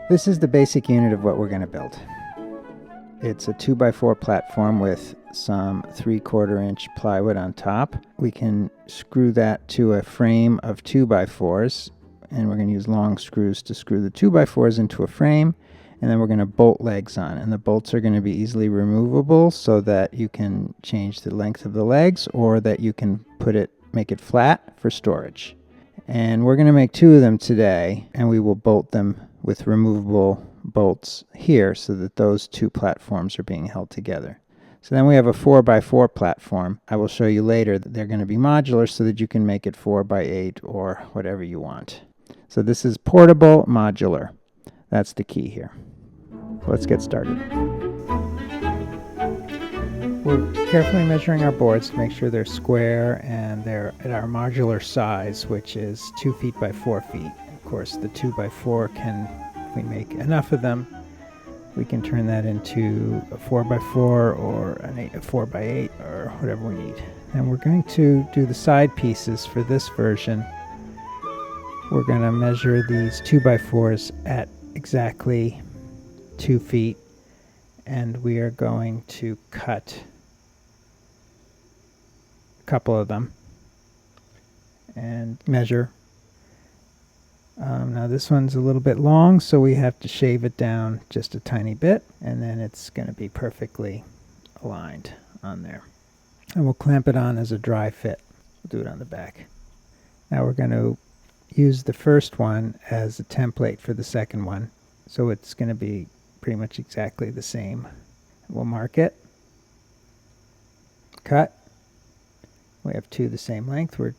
This is the basic unit of what we're going to build. It's a 2x4 platform with some 3/4 inch plywood on top. We can screw that to a frame of 2x4s, and we're going to use long screws to screw the 2x4s into a frame, and then we're going to bolt legs on, and the bolts are going to be easily removable so that you can change the length of the legs, or that you can make it flat for storage. And we're going to make 2 of them today, and we will bolt them with removable bolts here so that those 2 platforms are being held together. So then we have a 4x4 platform. I will show you later that they're going to be modular so that you can make it 4x8 or whatever you want. So this is portable modular. That's the key here. So let's get started. We're carefully measuring our boards to make sure they're square and they're at our modular size, which is 2 feet by 4 feet. Of course, the 2x4 if we make enough of them, we can turn that into a 4x4 or a 4x8 or whatever we need. And we're going to do the side pieces for this version. We're going to measure these 2x4s at exactly 2 feet, and we are going to cut a couple of them and measure. Now this one's a little bit long, so we have to shave it down just a tiny bit, and then it's going to be perfectly aligned on there. And we'll clamp it on as a dry fit. We'll do it on the back. Now we're going to use the first one as a template for the second one, so it's going to be pretty much exactly the same. We'll mark it, cut. We have 2 the same length. We're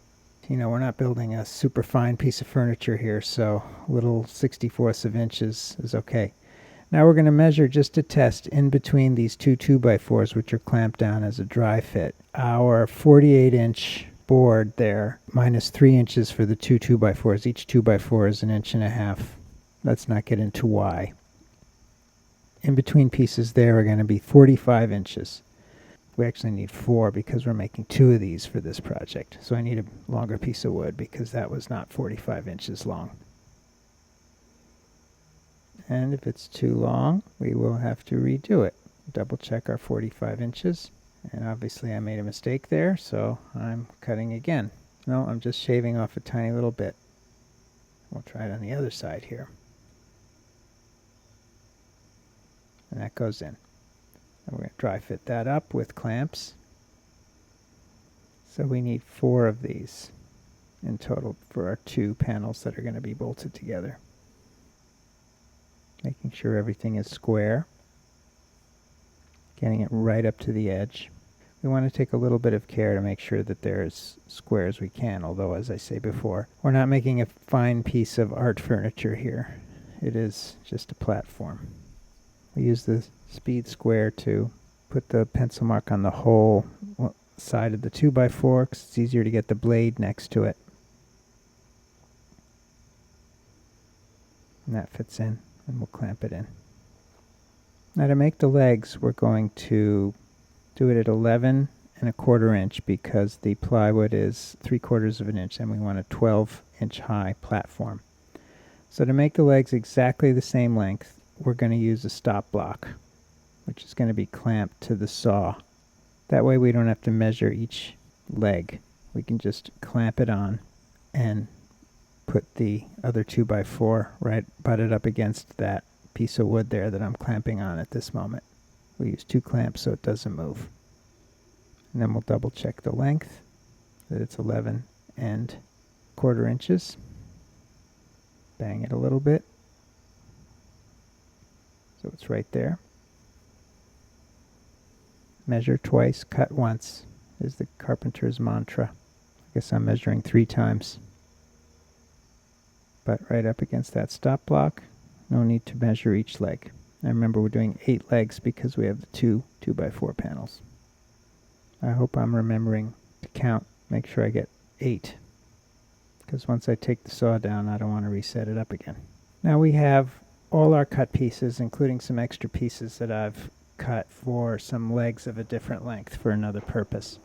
not building a super fine piece of furniture here, so little 64ths of inches is okay. Now we're going to measure just to test in between these 2 2x4s, which are clamped down as a dry fit. Our 48-inch board there, minus 3 inches for the 2 2x4s. Each 2x4 is 1.5 inches. Let's not get into why. In between pieces there are going to be 45 inches. We actually need 4 because we're making 2 of these for this project. So I need a longer piece of wood because that was not 45 inches long. And if it's too long, we will have to redo it. Double check our 45 inches. And obviously I made a mistake there, so I'm cutting again. No, I'm just shaving off a tiny little bit. We'll try it on the other side here. And that goes in. And we're going to dry fit that up with clamps. So we need 4 of these in total for our 2 panels that are going to be bolted together. Making sure everything is square. Getting it right up to the edge. We want to take a little bit of care to make sure that they're as square as we can, although, as I say before, we're not making a fine piece of art furniture here. It is just a platform. We use the speed square to put the pencil mark on the whole side of the 2x4 because it's easier to get the blade next to it. And that fits in, and we'll clamp it in. Now to make the legs, we're going to do it at 11.25 inch because the plywood is 3/4 inch and we want a 12-inch high platform. So to make the legs exactly the same length, we're going to use a stop block, which is going to be clamped to the saw. That way we don't have to measure each leg. We can just clamp it on and put the other 2x4 right butted up against that piece of wood there that I'm clamping on at this moment. We use 2 clamps so it doesn't move. And then we'll double check the length, that it's 11.25 inches. Bang it a little bit. So it's right there. Measure twice, cut once is the carpenter's mantra. I guess I'm measuring 3 times. But right up against that stop block, no need to measure each leg. And remember, we're doing 8 legs because we have the 2 2x4 panels. I hope I'm remembering to count, make sure I get 8. Because once I take the saw down, I don't want to reset it up again. Now we have all our cut pieces, including some extra pieces that I've cut for some legs of a different length for another purpose.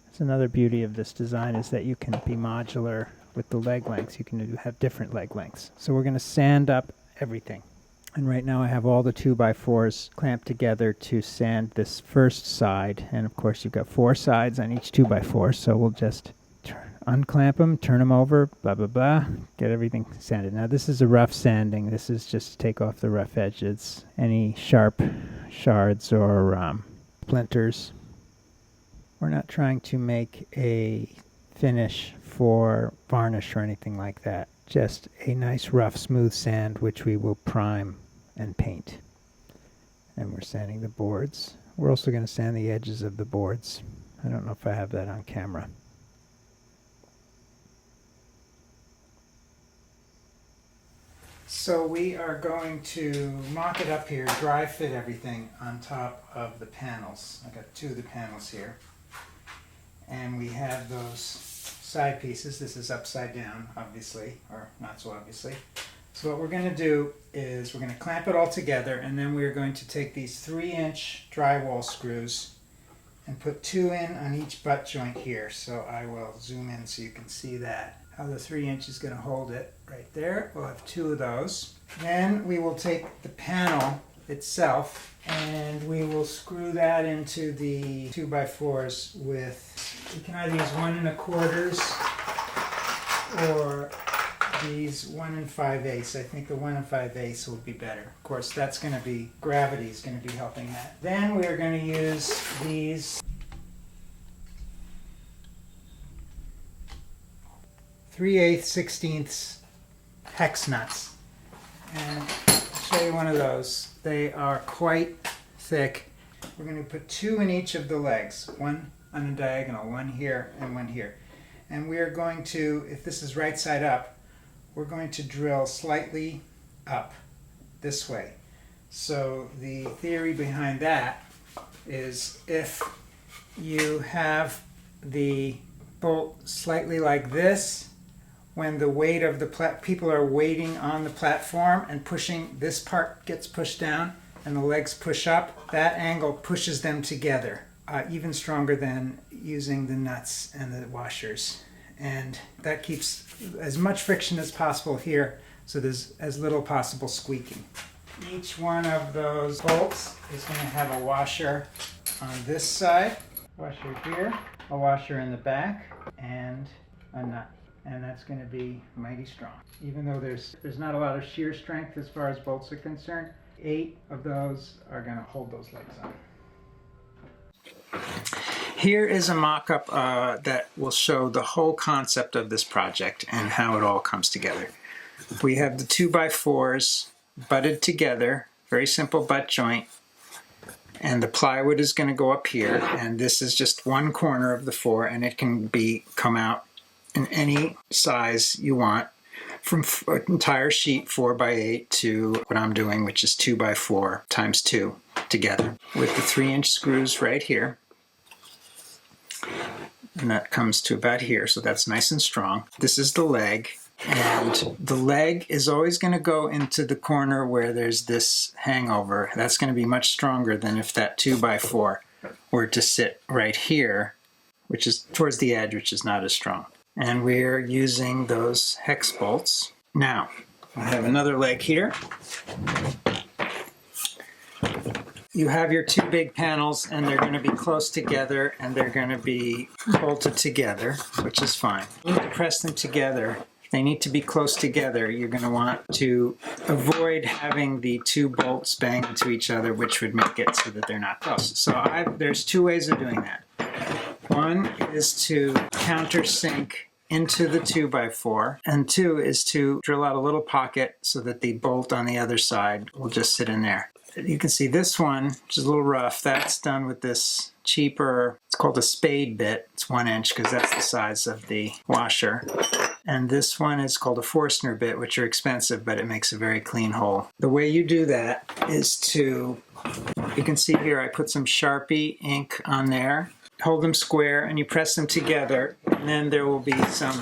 That's another beauty of this design, is that you can be modular with the leg lengths. You can have different leg lengths. So we're going to sand up everything. And right now I have all the 2x4s clamped together to sand this first side. And of course you've got 4 sides on each 2x4, so we'll just unclamp them, turn them over, blah, blah, blah, get everything sanded. Now this is a rough sanding. This is just to take off the rough edges, any sharp shards or splinters. We're not trying to make a finish for varnish or anything like that. Just a nice rough smooth sand which we will prime and paint. And we're sanding the boards. We're also going to sand the edges of the boards. I don't know if I have that on camera. So we are going to mock it up here, dry fit everything on top of the panels. I got 2 of the panels here. And we have those side pieces. This is upside down, obviously, or not so obviously. So what we're going to do is we're going to clamp it all together, and then we're going to take these 3-inch drywall screws and put 2 in on each butt joint here. So I will zoom in so you can see that. How the 3-inch is going to hold it right there. We'll have 2 of those. Then we will take the panel itself and we will screw that into the 2x4s with, you can either use 1 1/4 or these 1 5/8. I think the 1 5/8 will be better. Of course, that's going to be, gravity is going to be helping that. Then we are going to use these 3/8 16ths hex nuts. And I'll show you one of those. They are quite thick. We're going to put 2 in each of the legs. 1 on a diagonal, 1 here and 1 here. And we are going to, if this is right side up, we're going to drill slightly up this way. So the theory behind that is if you have the bolt slightly like this, when the weight of the people are waiting on the platform and pushing, this part gets pushed down and the legs push up, that angle pushes them together even stronger than using the nuts and the washers. And that keeps as much friction as possible here, so there's as little possible squeaking. Each one of those bolts is going to have a washer on this side, washer here, a washer in the back, and a nut. And that's going to be mighty strong. Even though there's not a lot of shear strength as far as bolts are concerned, 8 of those are going to hold those legs on. Here is a mock-up that will show the whole concept of this project and how it all comes together. We have the 2x4s butted together, very simple butt joint, and the plywood is going to go up here, and this is just one corner of the 4, and it can come out in any size you want, from an entire sheet 4x8 to what I'm doing, which is 2x4 times 2 together with the 3-inch screws right here. And that comes to about here, so that's nice and strong. This is the leg, and the leg is always going to go into the corner where there's this hangover. That's going to be much stronger than if that 2x4 were to sit right here, which is towards the edge, which is not as strong. And we're using those hex bolts. Now, I have another leg here. You have your 2 big panels, and they're going to be close together, and they're going to be bolted together, which is fine. You need to press them together. If they need to be close together, you're going to want to avoid having the 2 bolts bang into each other, which would make it so that they're not close. So there's 2 ways of doing that. One is to countersink into the 2x4, and 2 is to drill out a little pocket so that the bolt on the other side will just sit in there. You can see this one, which is a little rough, that's done with this cheaper, it's called a spade bit. It's 1 inch because that's the size of the washer. And this one is called a Forstner bit, which are expensive, but it makes a very clean hole. The way you do that is to, you can see here I put some Sharpie ink on there. Hold them square and you press them together, and then there will be some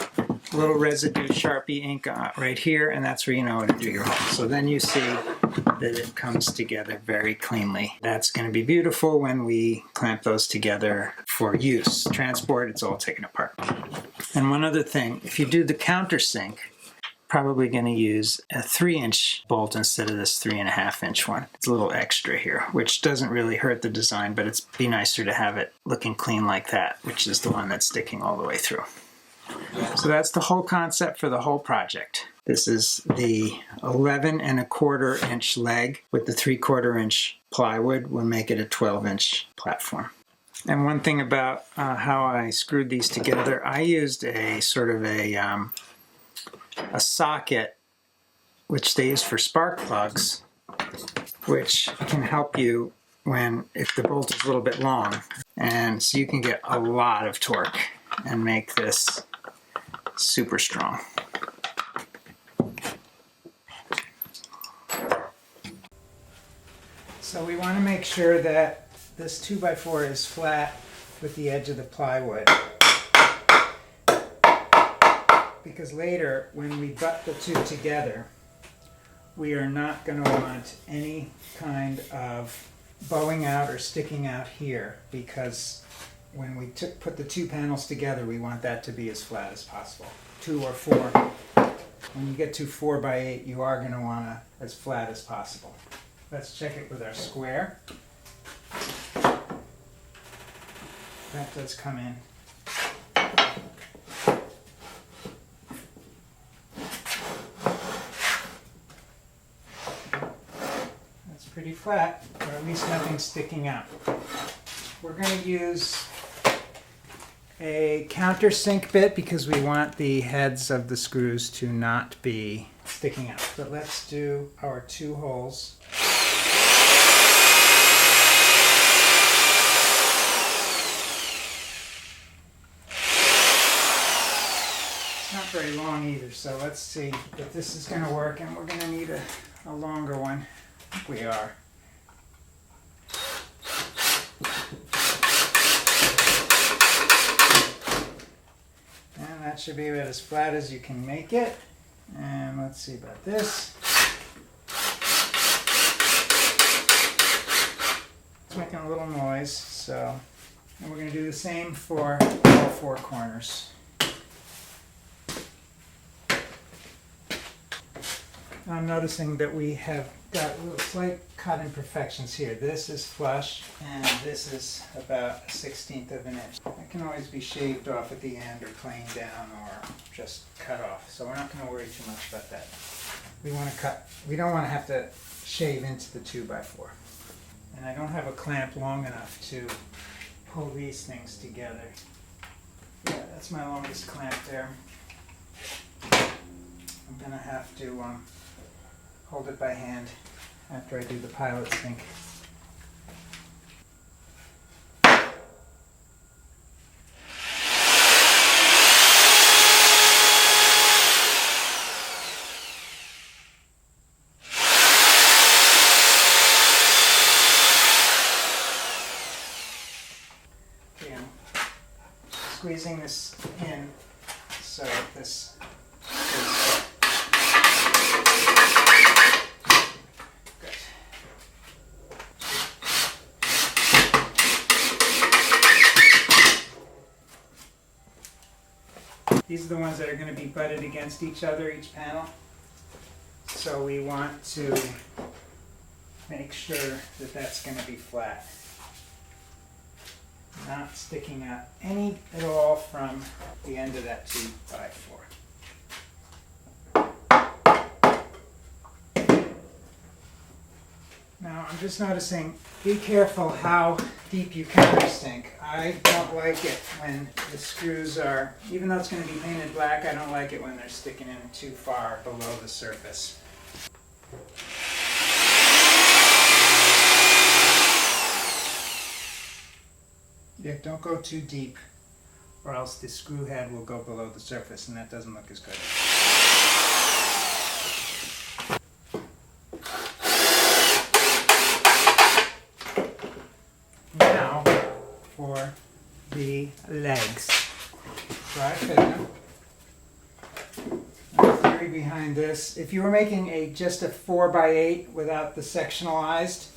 little residue Sharpie ink right here, and that's where you know how to do your hole. So then you see that it comes together very cleanly. That's going to be beautiful when we clamp those together for use. Transport, it's all taken apart. And one other thing, if you do the countersink, probably going to use a 3-inch bolt instead of this 3.5-inch one. It's a little extra here, which doesn't really hurt the design, but it's be nicer to have it looking clean like that, which is the one that's sticking all the way through. So that's the whole concept for the whole project. This is the 11.25-inch leg with the 3/4-inch plywood will make it a 12-inch platform. And one thing about how I screwed these together, I used a sort of a socket, which they use for spark plugs, which can help you if the bolt is a little bit long. And so you can get a lot of torque and make this super strong. So we want to make sure that this 2x4 is flat with the edge of the plywood, because later when we butt the two together, we are not going to want any kind of bowing out or sticking out here, because when we put the two panels together, we want that to be as flat as possible. 2 or 4. When you get to 4x8, you are going to want it as flat as possible. Let's check it with our square. That does come in. That's pretty flat, or at least nothing's sticking out. We're going to use a countersink bit because we want the heads of the screws to not be sticking out. But let's do our 2 holes. It's not very long either, so let's see if this is going to work, and we're going to need a longer one. I think we are. And that should be about as flat as you can make it. And let's see about this. It's making a little noise, so. And we're going to do the same for all 4 corners. I'm noticing that we have got little slight cut imperfections here. This is flush, and this is about a 1/16 of an inch. That can always be shaved off at the end, or planed down, or just cut off. So we're not going to worry too much about that. We want to cut. We don't want to have to shave into the 2x4. And I don't have a clamp long enough to pull these things together. Yeah, that's my longest clamp there. I'm going to have to hold it by hand after I do the pilot sink. Okay, I'm squeezing this in so this is These are the ones that are going to be butted against each other, each panel. So we want to make sure that that's going to be flat. Not sticking out any at all from the end of that 2x4. Now I'm just noticing, be careful how deep you countersink. I don't like it when the screws are, even though it's going to be painted black, I don't like it when they're sticking in too far below the surface. Yeah, don't go too deep, or else the screw head will go below the surface, and that doesn't look as good. Now for the legs. So I fit them. The theory behind this, if you were making just a 4x8 without the sectionalized,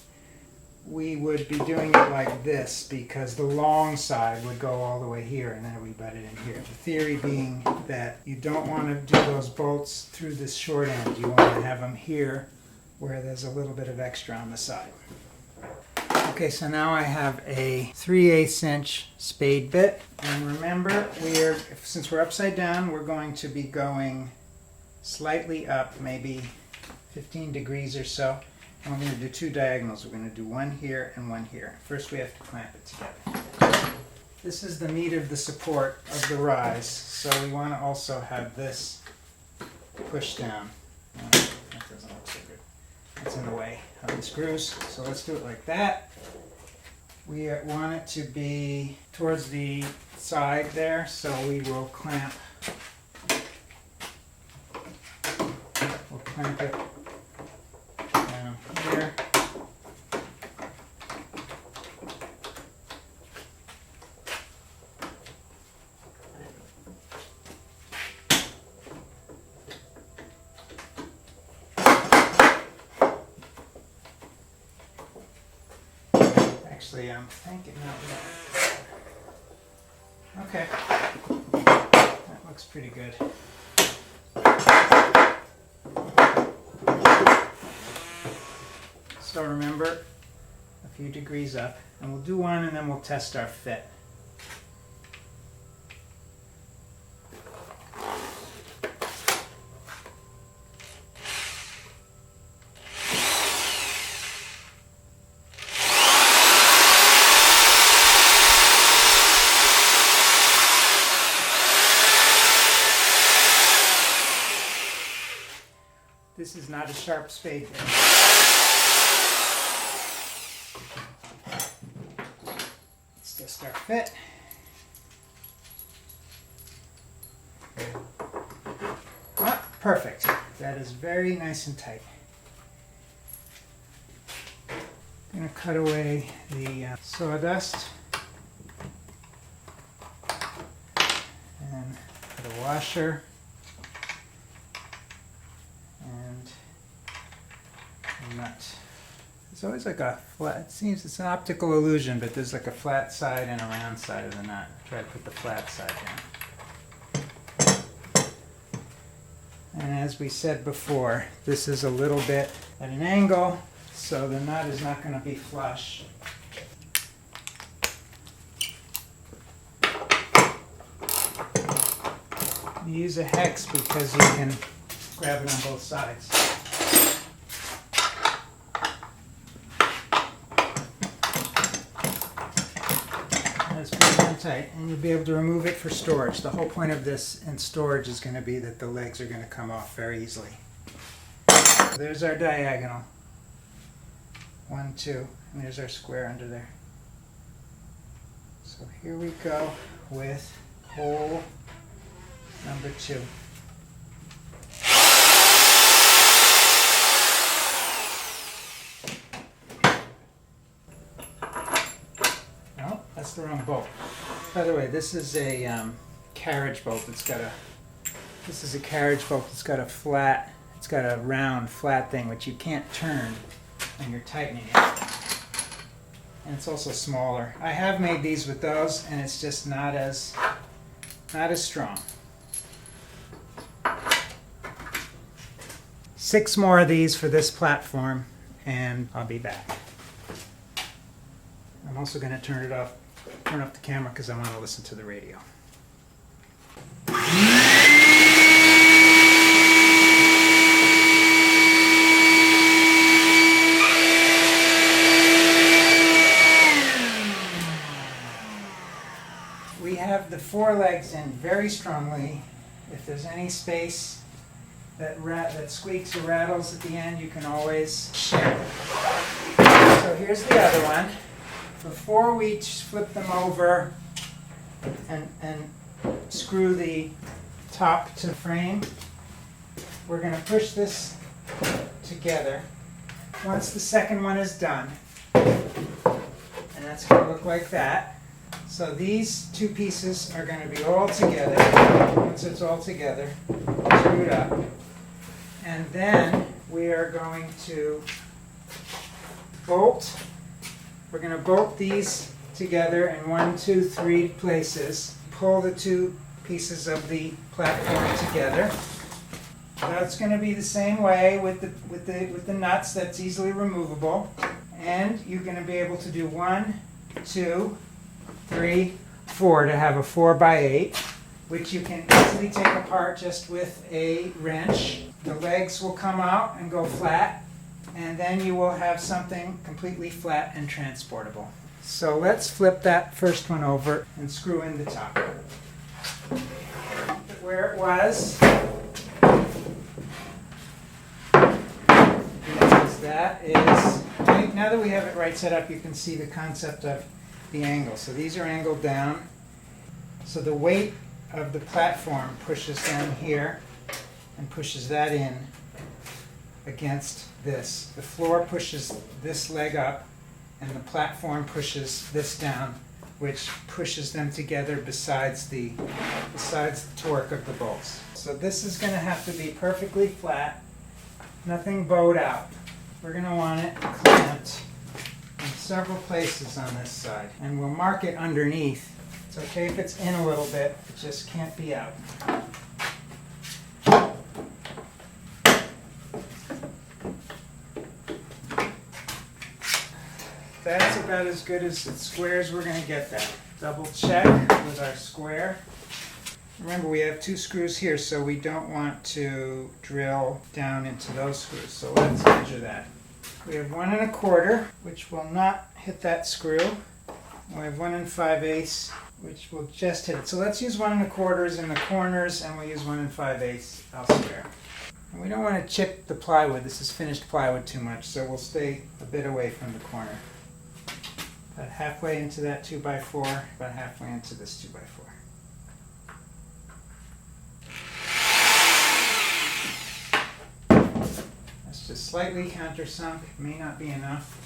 we would be doing it like this because the long side would go all the way here and then we butt it in here. The theory being that you don't want to do those bolts through this short end. You want to have them here where there's a little bit of extra on the side. Okay, so now I have a 3/8 inch spade bit, and remember, since we're upside down, we're going to be going slightly up, maybe 15 degrees or so. And we're going to do two diagonals. We're going to do one here and one here. First, we have to clamp it together. This is the meat of the support of the rise, so we want to also have this pushed down. That doesn't look so good. It's in the way of the screws, so let's do it like that. We want it to be towards the side there, so we will clamp. We'll clamp it down here. Actually, I'm thinking out loud. Okay, that looks pretty good. So remember, a few degrees up, and we'll do one and then we'll test our fit. This is not a sharp spade bit. Let's test our fit. Ah, perfect. That is very nice and tight. I'm going to cut away the sawdust and put a washer. Nut. There's always like a flat, it seems it's an optical illusion, but there's like a flat side and a round side of the nut. Try to put the flat side down. And as we said before, this is a little bit at an angle, so the nut is not going to be flush. You use a hex because you can grab it on both sides. It's pretty damn tight, and you'll be able to remove it for storage. The whole point of this in storage is going to be that the legs are going to come off very easily. So there's our diagonal. 1, 2, and there's our square under there. So here we go with hole number 2. That's the wrong bolt. By the way, this is a carriage bolt. This is a carriage bolt that's got a flat, it's got a round flat thing which you can't turn when you're tightening it. And it's also smaller. I have made these with those, and it's just not as strong. 6 more of these for this platform, and I'll be back. I'm also going to turn off the camera because I want to listen to the radio. We have the 4 legs in very strongly. If there's any space that squeaks or rattles at the end, you can always share it. So here's the other one. Before we flip them over and screw the top to the frame, we're going to push this together. Once the second one is done, and that's going to look like that. So these 2 pieces are going to be all together. Once it's all together, screwed up. And then we are going to bolt We're going to bolt these together in 1, 2, 3 places. Pull the two pieces of the platform together. That's going to be the same way with the nuts. That's easily removable. And you're going to be able to do 1, 2, 3, 4 to have a 4x8, which you can easily take apart just with a wrench. The legs will come out and go flat, and then you will have something completely flat and transportable. So let's flip that first one over and screw in the top. Keep it where it was. Because that is, now that we have it right set up, you can see the concept of the angle. So these are angled down. So the weight of the platform pushes down here and pushes that in against this. The floor pushes this leg up and the platform pushes this down, which pushes them together besides the torque of the bolts. So this is going to have to be perfectly flat, nothing bowed out. We're going to want it clamped in several places on this side, and we'll mark it underneath. It's okay if it's in a little bit, it just can't be out. That's about as good as the squares we're going to get that. Double check with our square. Remember, we have 2 screws here, so we don't want to drill down into those screws. So let's measure that. We have 1 1/4, which will not hit that screw. We have 1 5/8, which will just hit it. So let's use 1 1/4 in the corners, and we'll use 1 5/8 elsewhere. And we don't want to chip the plywood. This is finished plywood too much, so we'll stay a bit away from the corner. About halfway into that 2x4, about halfway into this 2x4. That's just slightly countersunk, may not be enough.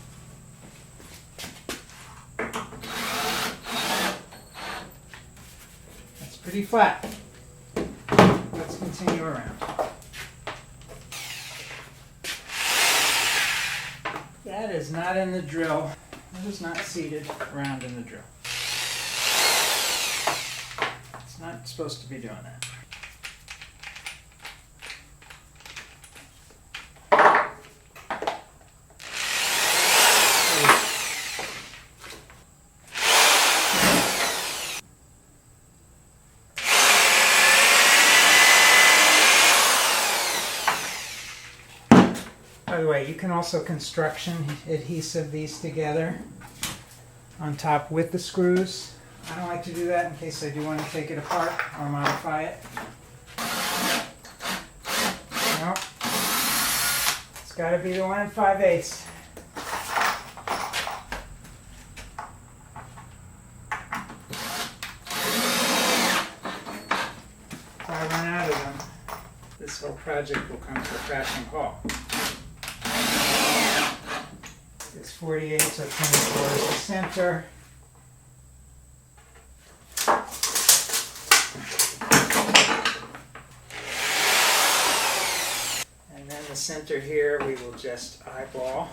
That's pretty flat. Let's continue around. That is not in the drill. That is not seated around in the drill. It's not supposed to be doing that. By the way, you can also construction adhesive these together on top with the screws. I don't like to do that in case I do want to take it apart or modify it. No, it's got to be the 1 5/8. If I run out of them, this whole project will come to a crashing halt. It's 48, so 24 is the center. And then the center here we will just eyeball.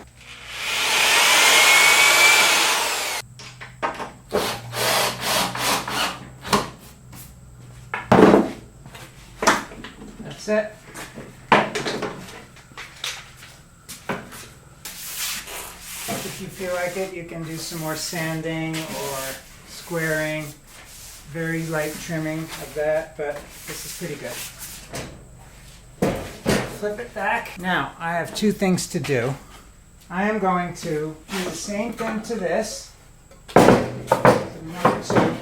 That's it. If you feel like it, you can do some more sanding or squaring, very light trimming of that, but this is pretty good. Flip it back. Now, I have 2 things to do. I am going to do the same thing to this, number 2,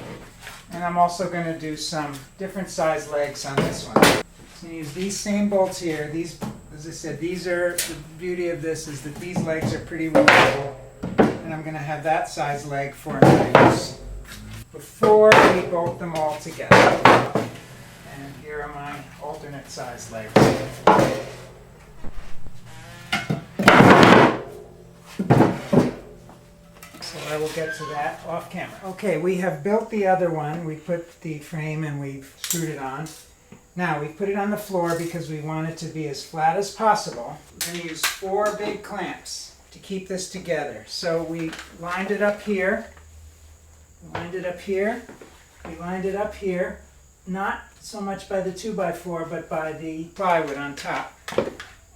and I'm also going to do some different size legs on this one. So I'm going to use these same bolts here. These, as I said, these are, the beauty of this is that these legs are pretty removable. And I'm going to have that size leg for my use before we bolt them all together. And here are my alternate size legs. So I will get to that off camera. Okay, we have built the other one. We put the frame and we've screwed it on. Now we put it on the floor because we want it to be as flat as possible. We're going to use 4 big clamps. to keep this together. So we lined it up here, lined it up here, we lined it up here, not so much by the 2x4 but by the plywood on top.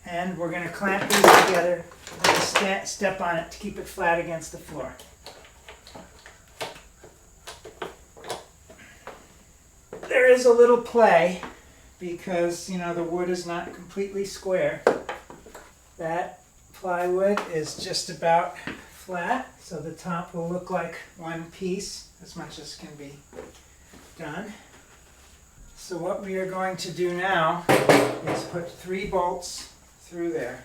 And we're going to clamp these together and step on it to keep it flat against the floor. There is a little play because, you know, the wood is not completely square. That plywood is just about flat, so the top will look like one piece as much as can be done. So what we are going to do now is put 3 bolts through there.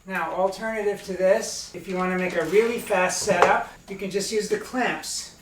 Now, alternative to this, if you want to make a really fast setup, you can just use the clamps.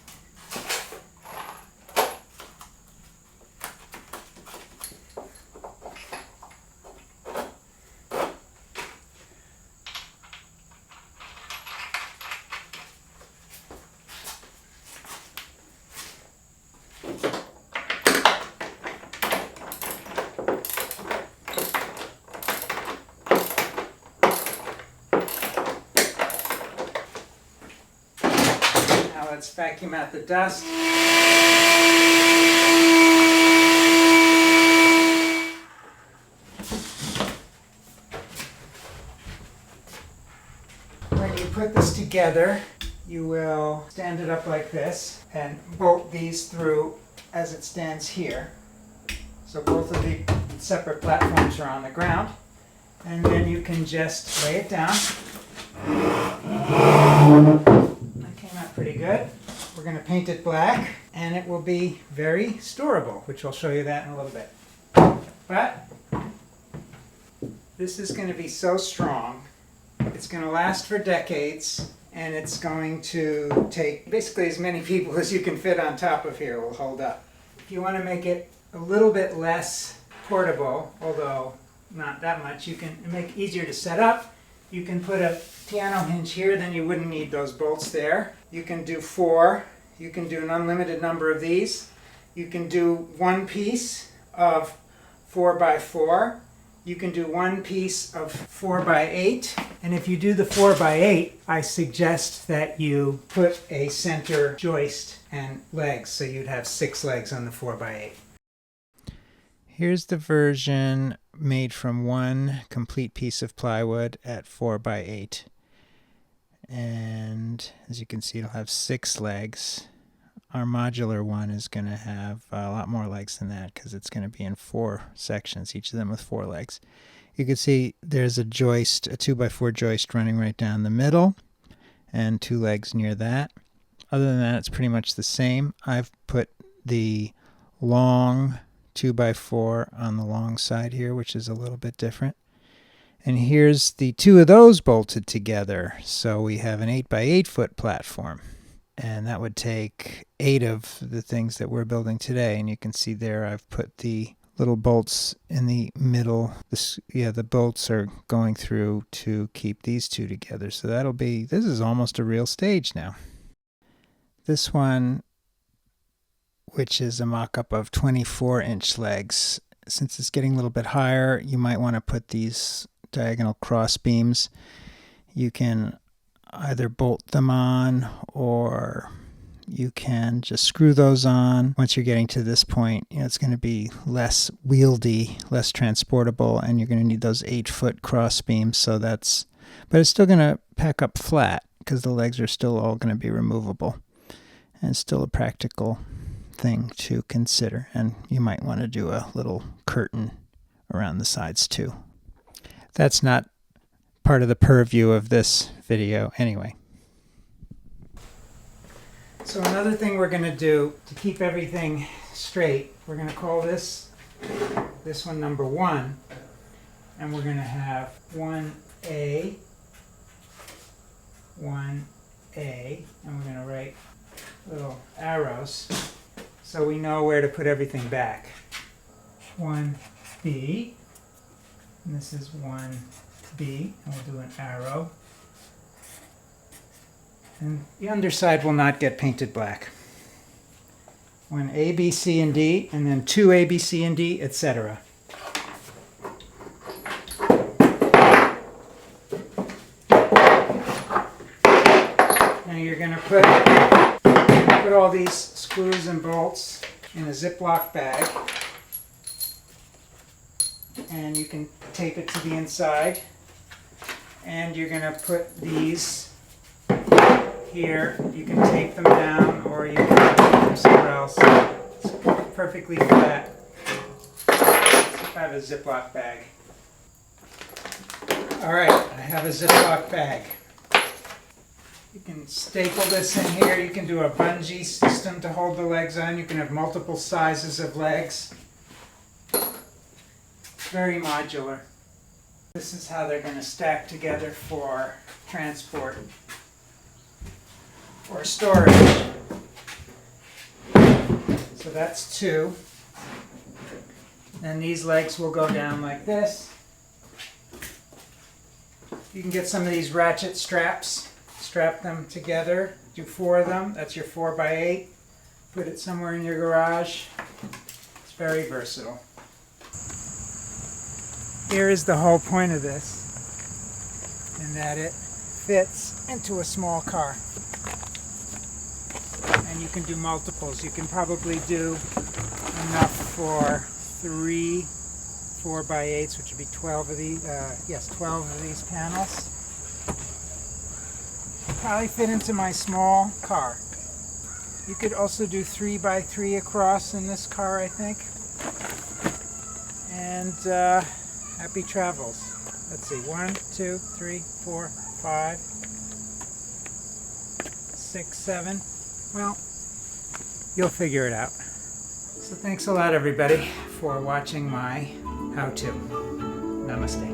Let's vacuum out the dust. When you put this together, you will stand it up like this and bolt these through as it stands here. So both of the separate platforms are on the ground. And then you can just lay it down. Pretty good. We're going to paint it black and it will be very storable, which I'll show you that in a little bit. But this is going to be so strong, it's going to last for decades, and it's going to take basically as many people as you can fit on top of here will hold up. If you want to make it a little bit less portable, although not that much, you can make it easier to set up. You can put a piano hinge here, then you wouldn't need those bolts there. You can do 4. You can do an unlimited number of these. You can do one piece of 4x4. You can do one piece of 4x8. And if you do the 4x8, I suggest that you put a center joist and legs, so you'd have 6 legs on the 4x8. Here's the version made from one complete piece of plywood at 4x8. And as you can see, it'll have 6 legs. Our modular one is going to have a lot more legs than that because it's going to be in 4 sections, each of them with 4 legs. You can see there's a joist, a 2x4 joist running right down the middle, and 2 legs near that. Other than that, it's pretty much the same. I've put the long 2x4 on the long side here, which is a little bit different. And here's the 2 of those bolted together. So we have an 8x8 foot platform. And that would take 8 of the things that we're building today. And you can see there I've put the little bolts in the middle. The bolts are going through to keep these 2 together. So this is almost a real stage now. This one, which is a mock-up of 24-inch legs. Since it's getting a little bit higher, you might want to put these diagonal cross beams. You can either bolt them on or you can just screw those on. Once you're getting to this point, it's going to be less wieldy, less transportable, and you're going to need those 8-foot cross beams. But it's still going to pack up flat because the legs are still all going to be removable, and it's still a practical thing to consider. And you might want to do a little curtain around the sides too. That's not part of the purview of this video anyway. So another thing we're going to do to keep everything straight, we're going to call this one number 1, and we're going to have 1A, 1A, and we're going to write little arrows so we know where to put everything back. 1B, and this is 1B, and we'll do an arrow. And the underside will not get painted black. One A, B, C, and D, and then two A, B, C, and D, etc. Now you're going to put all these screws and bolts in a Ziploc bag, and you can tape it to the inside. And you're going to put these here. You can tape them down, or you can put them somewhere else. It's perfectly flat. I have a Ziploc bag. Alright, I have a Ziploc bag. You can staple this in here. You can do a bungee system to hold the legs on. You can have multiple sizes of legs. It's very modular. This is how they're going to stack together for transport or storage. So that's two. Then these legs will go down like this. You can get some of these ratchet straps, strap them together, do 4 of them. That's your 4x8. Put it somewhere in your garage. It's very versatile. Here is the whole point of this, in that it fits into a small car. And you can do multiples. You can probably do enough for 3 4x8s, which would be 12 of these. 12 of these panels. Probably fit into my small car. You could also do 3x3 across in this car, I think. And happy travels. Let's see, 1, 2, 3, 4, 5, 6, 7. Well, you'll figure it out. So thanks a lot, everybody, for watching my how-to. Namaste.